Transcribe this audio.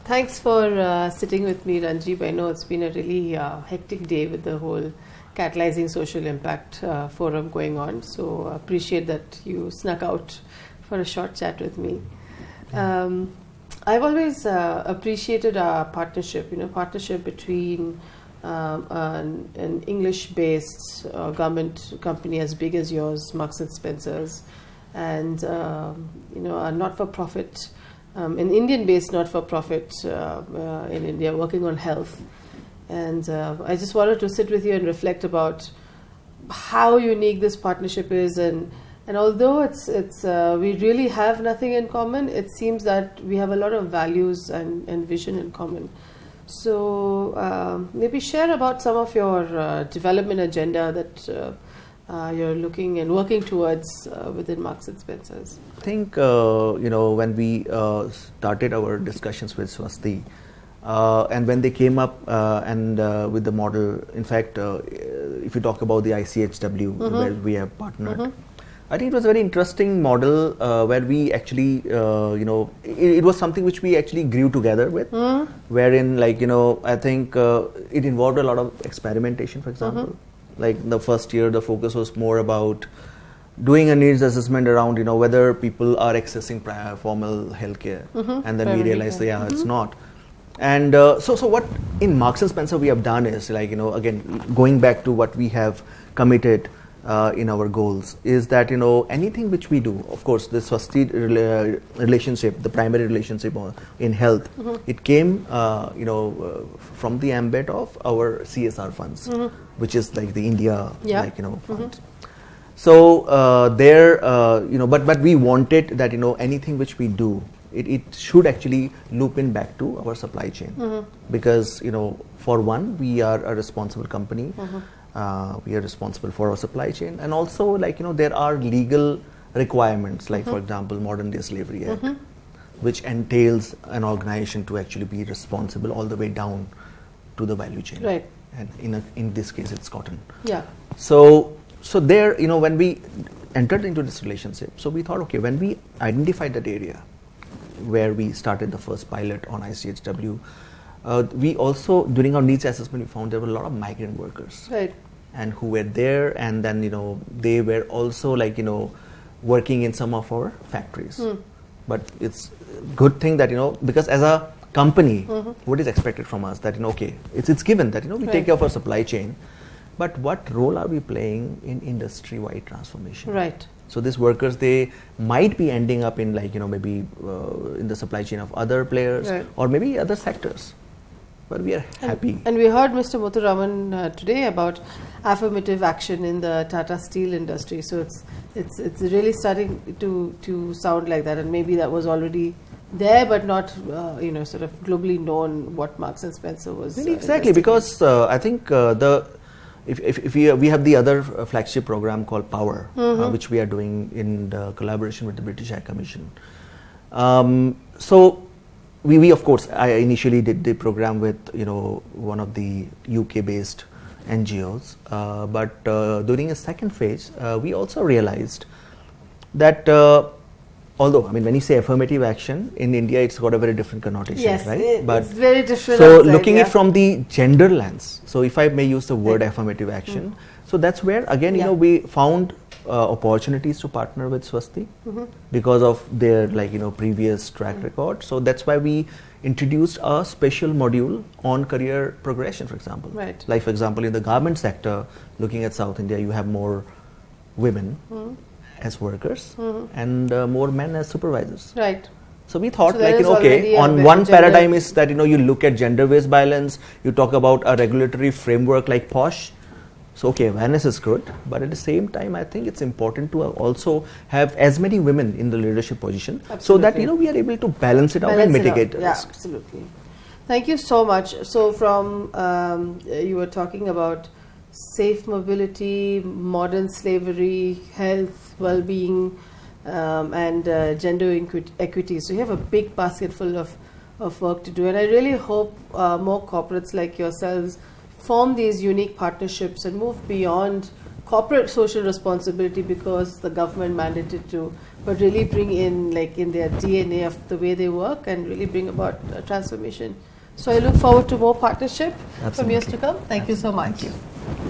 Thanks for sitting with me, Ranjeeb. I know it's been a really hectic day with the whole Catalyzing Social Impact forum going on. So appreciate that you snuck out for a short chat with me. I've always appreciated our partnership, partnership between an English-based government company as big as yours, Marks and Spencer's, and a not-for-profit, an Indian-based not-for-profit in India working on health. And I just wanted to sit with you and reflect about how unique this partnership is, and although it's we really have nothing in common, it seems that we have a lot of values and vision in common. So maybe share about some of your development agenda that you're looking and working towards within Marks and Spencer's. I think when we started our discussions with Swasti, and when they came up with the model, in fact, if you talk about the ICHW, where we have partnered, I think it was a very interesting model where we actually, it was something which we actually grew together with, wherein, I think it involved a lot of experimentation, for example. Like the first year, the focus was more about doing a needs assessment around, whether people are accessing formal healthcare, and then we realized, it's not. And so what in Marks and Spencer we have done is, again, going back to what we have committed in our goals, is that, anything which we do, of course, the Swasti relationship, the primary relationship in health, it came, from the ambit of our CSR funds, which is like the India, funds. So but we wanted that, anything which we do, it should actually loop in back to our supply chain, because for one, we are a responsible company. We are responsible for our supply chain, and also there are legal requirements, like for example, Modern Day Slavery Act, which entails an organization to actually be responsible all the way down to the value chain. Right. And in this case, it's cotton. Yeah. So there, when we entered into this relationship, so we thought, okay, when we identified that area where we started the first pilot on ICHW, we also, during our needs assessment, we found there were a lot of migrant workers. Right. And who were there, and then, they were also working in some of our factories. But it's a good thing that, because as a company, what is expected from us, that, okay, it's given that, we take care of our supply chain, but what role are we playing in industry-wide transformation? Right. So these workers, they might be ending up in maybe in the supply chain of other players, or maybe other sectors. But we are happy. And we heard Mr. Muthuraman today about affirmative action in the Tata Steel industry. So it's really starting to sound like that, and maybe that was already there, but not sort of globally known what Marks and Spencer was. Exactly, because I think if we have the other flagship program called Power, which we are doing in the collaboration with the British High Commission. So we of course, I initially did the program with one of the UK-based NGOs, but during a second phase, we also realized that although, when you say affirmative action in India, it's got a very different connotation, right? But it's very different. So looking it from the gender lens, so if I may use the word affirmative action, so that's where again we found opportunities to partner with Swasti because of their previous track record. So that's why we introduced a special module on career progression, for example. Right. Like for example, in the garment sector, looking at South India, you have more women as workers and more men as supervisors. Right. So we thought on one paradigm is that you look at gender-based violence, you talk about a regulatory framework like POSH. So awareness is good, but at the same time, I think it's important to also have as many women in the leadership position, so that we are able to balance it out and mitigate the risk. Absolutely. Thank you so much. So from you were talking about safe mobility, modern slavery, health, well-being, and gender equity. So you have a big basket full of work to do, and I really hope more corporates like yourselves form these unique partnerships and move beyond corporate social responsibility because the government mandated to but really bring in like in their DNA of the way they work and really bring about transformation. So I look forward to more partnership from years to come. Thank you so much. Thank you.